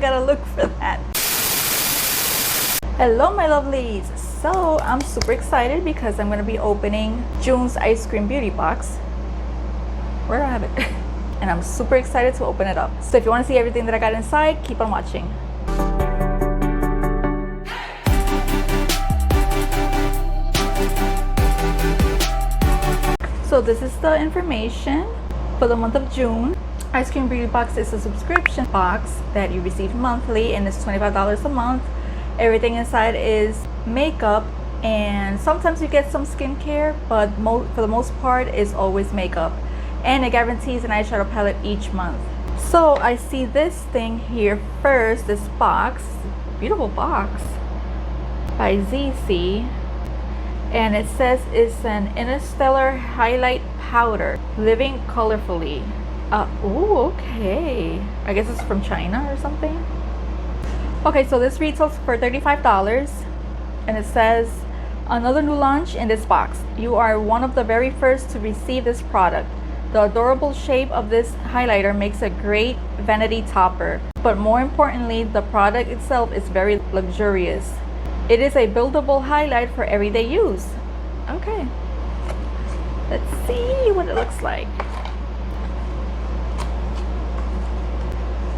gotta look for that. Hello my lovelies. So I'm super excited because I'm gonna be opening June's ice cream beauty box. Where do I have it? And I'm super excited to open it up. So if you want to see everything that I got inside, keep on watching. So this is the information for the month of June. Ice Cream Beauty Box is a subscription box that you receive monthly, and it's $25 a month. Everything inside is makeup, and sometimes you get some skincare, but for the most part it's always makeup. And it guarantees an eyeshadow palette each month. So I see this thing here first, this box, beautiful box by ZC, and it says it's an Interstellar Highlight Powder, living colorfully. Oh, okay. I guess it's from China or something. Okay, so this retails for $35, and it says, another new launch in this box. You are one of the very first to receive this product. The adorable shape of this highlighter makes a great vanity topper, but more importantly, the product itself is very luxurious. It is a buildable highlight for everyday use. Okay, let's see what it looks like.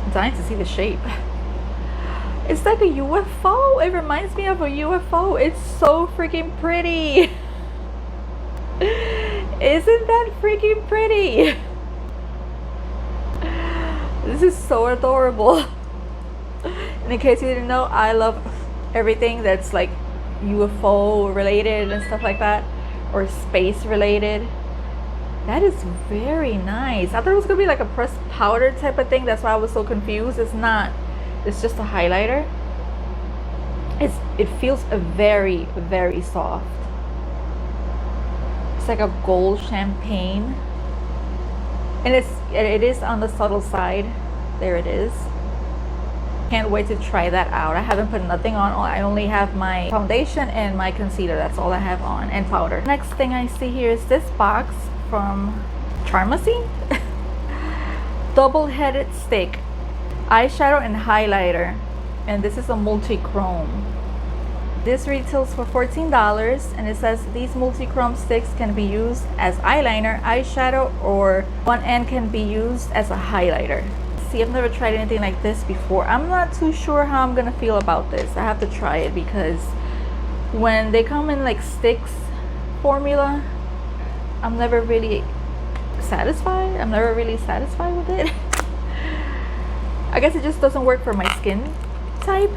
I'm dying to see the shape. It's like a UFO. It reminds me of a UFO. It's so freaking pretty. Isn't that freaking pretty? This is so adorable. And in case you didn't know, I love everything that's like UFO related and stuff like that, or space related. That is very nice. I thought it was gonna be like a pressed powder type of thing. That's why I was so confused. It's not. It's just a highlighter. It feels very, very soft. It's like a gold champagne, and it is on the subtle side. There it is. Can't wait to try that out. I haven't put nothing on. I only have my foundation and my concealer. That's all I have on, and powder. Next thing I see here is this box from Charmacy. Double-headed stick, eyeshadow and highlighter, and this is a multi-chrome. This retails for $14, and it says these multi-chrome sticks can be used as eyeliner, eyeshadow, or one end can be used as a highlighter. See, I've never tried anything like this before. I'm not too sure how I'm gonna feel about this. I have to try it, because when they come in like sticks formula, I'm never really satisfied. With it. I guess it just doesn't work for my skin type.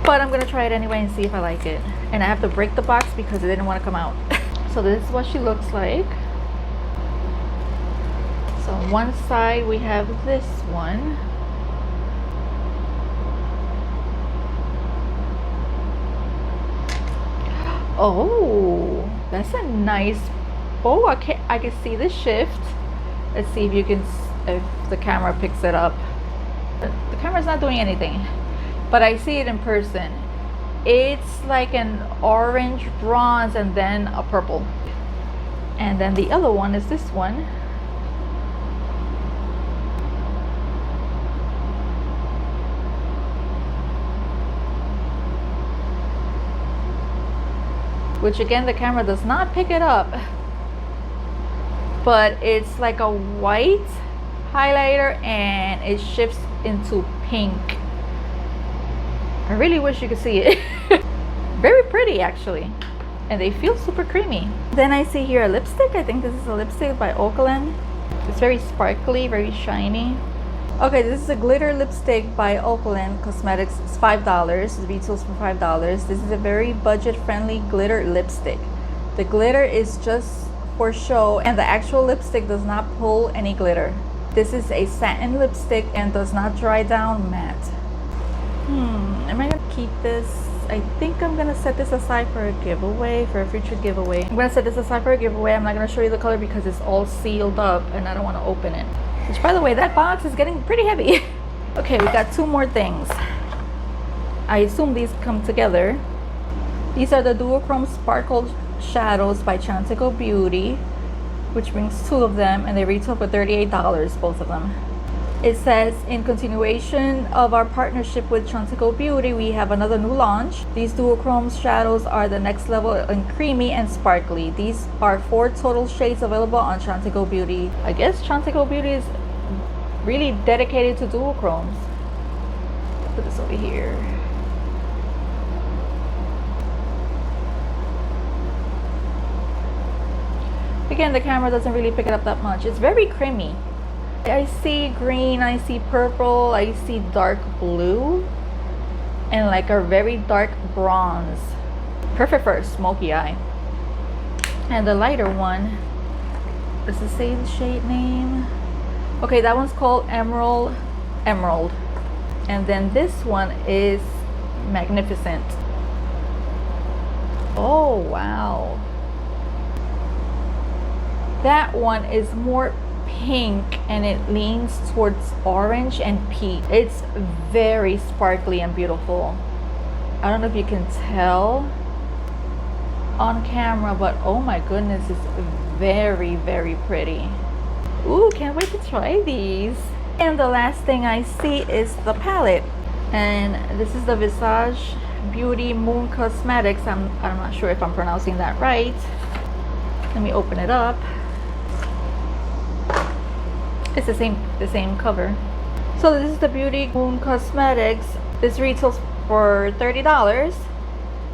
But I'm gonna try it anyway and see if I like it. And I have to break the box because it didn't want to come out. So this is what she looks like. So on one side we have this one. Oh, that's a nice. Oh, I can see the shift. Let's see if the camera picks it up. The camera's not doing anything, but I see it in person. It's like an orange, bronze, and then a purple. And then the other one is this one. Which again, the camera does not pick it up. But it's like a white highlighter and it shifts into pink. I really wish you could see it. Very pretty actually, and they feel super creamy. Then I see here a lipstick. I think this is a lipstick by Oakland. It's very sparkly, very shiny. Okay, this is a glitter lipstick by Oakland Cosmetics. It's $5. It retails for $5. This is a very budget-friendly glitter lipstick. The glitter is just for show, and the actual lipstick does not pull any glitter. This is a satin lipstick and does not dry down matte. Am I gonna keep this? I think I'm gonna set this aside for a giveaway, for a future giveaway. I'm gonna set this aside for a giveaway. I'm not gonna show you the color because it's all sealed up and I don't want to open it. Which, by the way, that box is getting pretty heavy. Okay, we got two more things. I assume these come together. These are the duochrome sparkle shadows by Chantico Beauty, which brings two of them, and they retail for $38, both of them. It says, in continuation of our partnership with Chantico Beauty, we have another new launch. These duochrome shadows are the next level in creamy and sparkly. These are 4 total shades available on Chantico Beauty. I guess Chantico Beauty is really dedicated to duochromes. Put this over here. Again, the camera doesn't really pick it up that much. It's very creamy. I see green, I see purple, I see dark blue, and like a very dark bronze. Perfect for a smoky eye. And the lighter one, does it say the shade name? Okay, that one's called Emerald. And then this one is Magnificent. Oh, wow. That one is more pink and it leans towards orange and peach. It's very sparkly and beautiful. I don't know if you can tell on camera, but oh my goodness, it's very, very pretty. Ooh, can't wait to try these. And the last thing I see is the palette, and this is the Visage Beauty Moon Cosmetics. I'm not sure if I'm pronouncing that right. Let me open it up. It's the same cover. So this is the Beauty Moon Cosmetics. This retails for $30,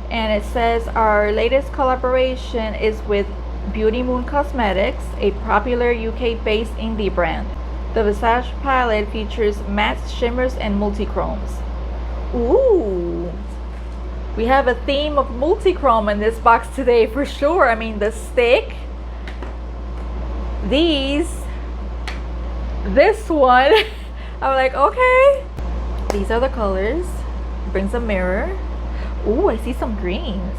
and it says our latest collaboration is with Beauty Moon Cosmetics, a popular UK-based indie brand. The Visage palette features matte shimmers and multi-chromes. Ooh, we have a theme of multi-chrome in this box today for sure. I mean, the stick, this one, I'm like, okay. These are the colors. Brings a mirror. Ooh, I see some greens.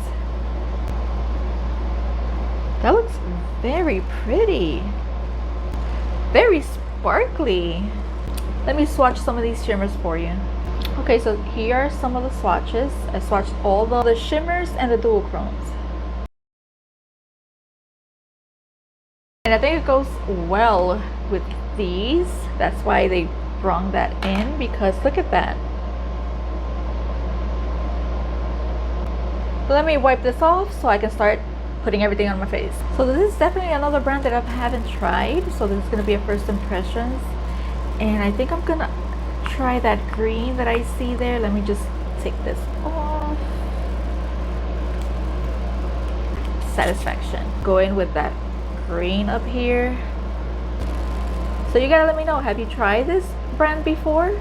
That looks very pretty. Very sparkly. Let me swatch some of these shimmers for you. Okay, so here are some of the swatches. I swatched all the shimmers and the duochromes. And I think it goes well with these. That's why they brung that in, because look at that. Let me wipe this off so I can start putting everything on my face. So this is definitely another brand that I haven't tried, so this is going to be a first impressions, and I think I'm gonna try that green that I see there. Let me just take this off. Satisfaction. Go in with that green up here. So you gotta let me know, have you tried this brand before?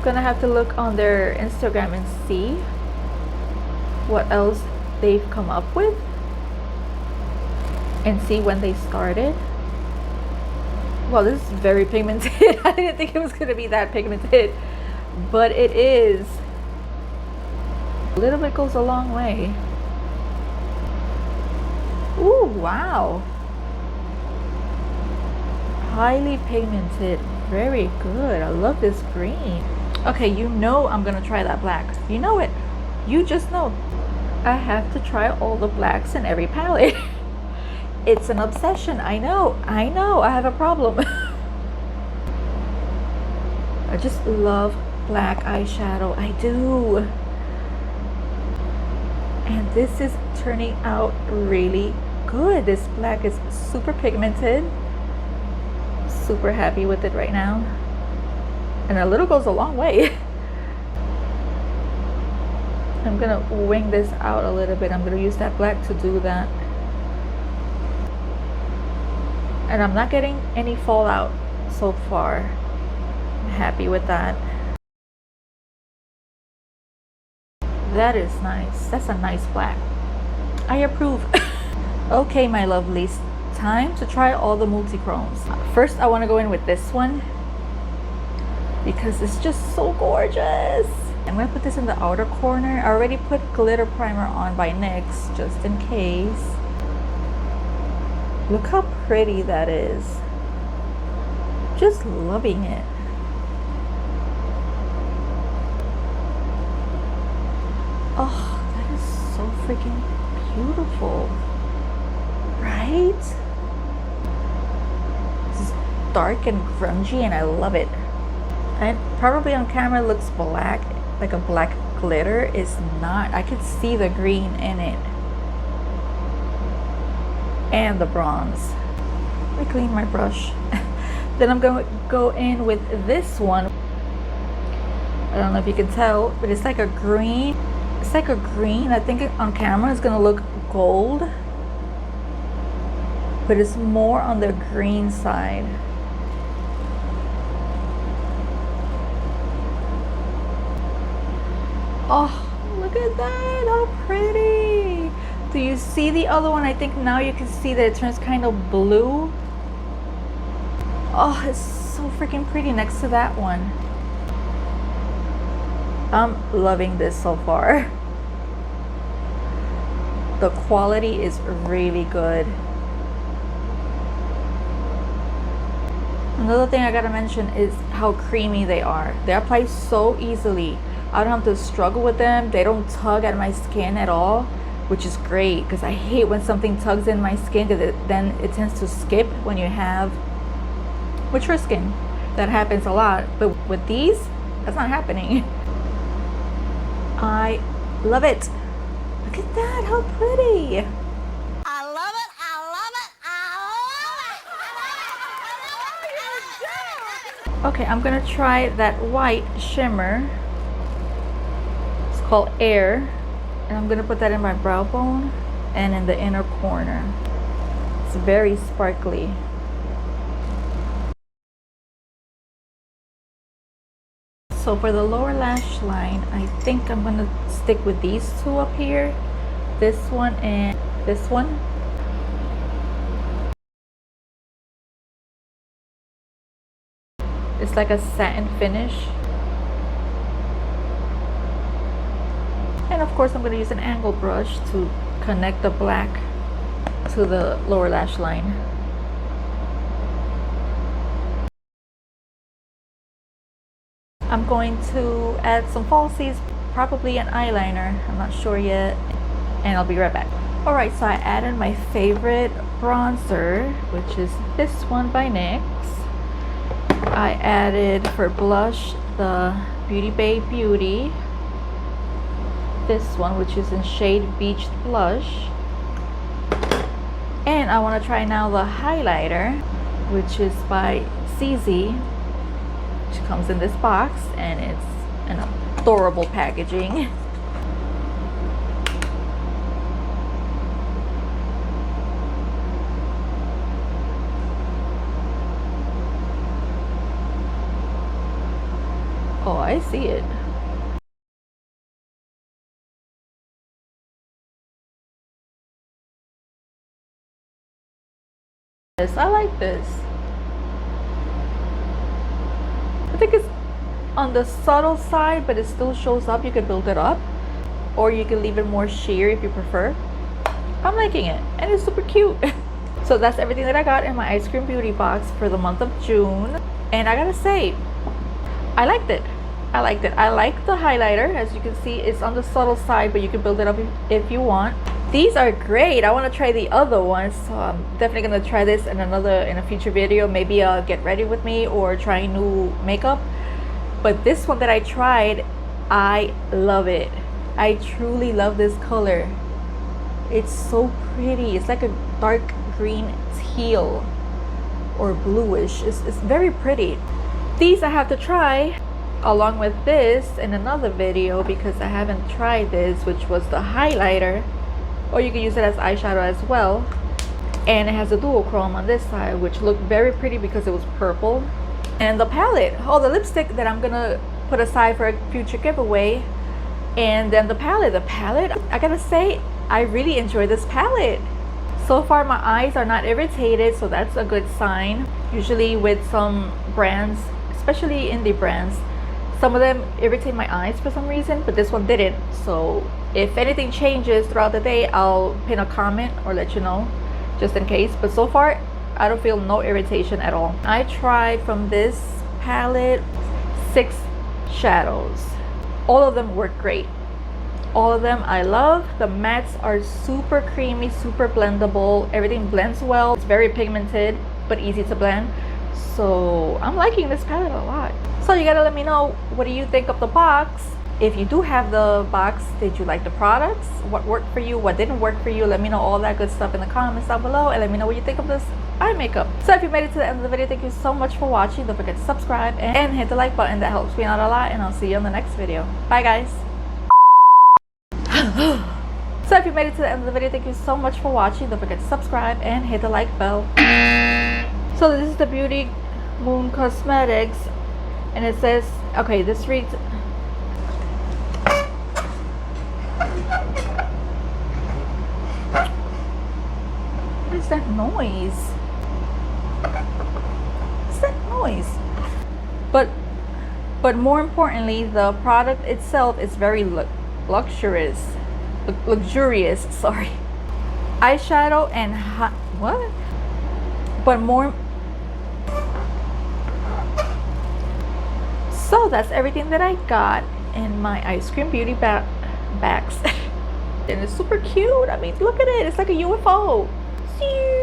Gonna have to look on their Instagram and see what else they've come up with and see when they started. Well, this is very pigmented. I didn't think it was gonna be that pigmented, but it is. A little bit goes a long way. Ooh, wow. Highly pigmented, very good. I love this green. Okay, you know I'm gonna try that black. You know it. You just know. I have to try all the blacks in every palette. It's an obsession. I know. I have a problem. I just love black eyeshadow. I do. And this is turning out really good. This black is super pigmented. Super happy with it right now, and a little goes a long way. I'm gonna wing this out a little bit. I'm gonna use that black to do that, and I'm not getting any fallout so far. I'm happy with that. That is nice. That's a nice black. I approve. Okay, my lovelies, time to try all the multi-chromes. First, I want to go in with this one because it's just so gorgeous. I'm going to put this in the outer corner. I already put glitter primer on by NYX just in case. Look how pretty that is. Just loving it. Oh, that is so freaking beautiful. Right? dark and grungy, and I love it. And probably on camera it looks black, like a black glitter. It's not. I could see the green in it and the bronze. Let me clean my brush. Then I'm going to go in with this one. I don't know if you can tell, but it's like a green. It's like a green. I think on camera it's going to look gold, but it's more on the green side. Oh, look at that, how pretty. Do you see the other one? I think now you can see that it turns kind of blue. Oh, it's so freaking pretty next to that one. I'm loving this so far. The quality is really good. Another thing I gotta mention is how creamy they are. They apply so easily. I don't have to struggle with them. They don't tug at my skin at all, which is great because I hate when something tugs in my skin, because then it tends to skip when you have mature skin. That happens a lot, but with these, that's not happening. I love it. Look at that, how pretty. I love it, I love it, I love it. Okay, I'm gonna try that white shimmer. It's called Air, and I'm gonna put that in my brow bone and in the inner corner. It's very sparkly. So for the lower lash line, I think I'm gonna stick with these two up here, this one and this one. It's like a satin finish. And of course I'm gonna use an angle brush to connect the black to the lower lash line. I'm going to add some falsies, probably an eyeliner, I'm not sure yet, and I'll be right back. Alright, so I added my favorite bronzer, which is this one by NYX. I added for blush the Beauty Bay Beauty, this one, which is in shade Beach Blush. And I want to try now the highlighter, which is by CZ. Which comes in this box, and it's an adorable packaging. Oh, I see it. Yes, I like this. I think it's on the subtle side, but it still shows up. You can build it up, or you can leave it more sheer if you prefer. I'm liking it, and it's super cute. So that's everything that I got in my Eyescream beauty box for the month of June, and I gotta say, I liked it. I liked it. I like the highlighter. As you can see, it's on the subtle side, but you can build it up if you want. These are great. I want to try the other ones, so I'm definitely gonna try this in a future video. Maybe get ready with me or try new makeup. But this one that I tried, I love it. I truly love this color. It's so pretty. It's like a dark green teal or bluish. It's very pretty. These I have to try along with this in another video because I haven't tried this, which was the highlighter. Or you can use it as eyeshadow as well. And it has a dual chrome on this side, which looked very pretty because it was purple. And the palette, the lipstick that I'm gonna put aside for a future giveaway. And then the palette, I gotta say, I really enjoy this palette. So far my eyes are not irritated, so that's a good sign. Usually with some brands, especially indie brands, some of them irritate my eyes for some reason, but this one didn't. So if anything changes throughout the day, I'll pin a comment or let you know, just in case. But so far, I don't feel no irritation at all. I tried from this palette 6 shadows. All of them work great. All of them I love. The mattes are super creamy, super blendable. Everything blends well. It's very pigmented, but easy to blend. So I'm liking this palette a lot. So you gotta let me know, what do you think of the box? If you do have the box, did you like the products? What worked for you? What didn't work for you? Let me know all that good stuff in the comments down below, and let me know what you think of this eye makeup. So if you made it to the end of the video, thank you so much for watching. Don't forget to subscribe and hit the like button. That helps me out a lot, and I'll see you on the next video. Bye guys. So if you made it to the end of the video, thank you so much for watching. Don't forget to subscribe and hit the like bell. So this is the Beauty Moon Cosmetics, and it says, okay, this reads, what is that noise? What's that noise? But more importantly, the product itself is very luxurious, sorry. Eyeshadow and what? But more. So that's everything that I got in my ice cream beauty bags. And it's super cute. I mean, look at it. It's like a UFO. See?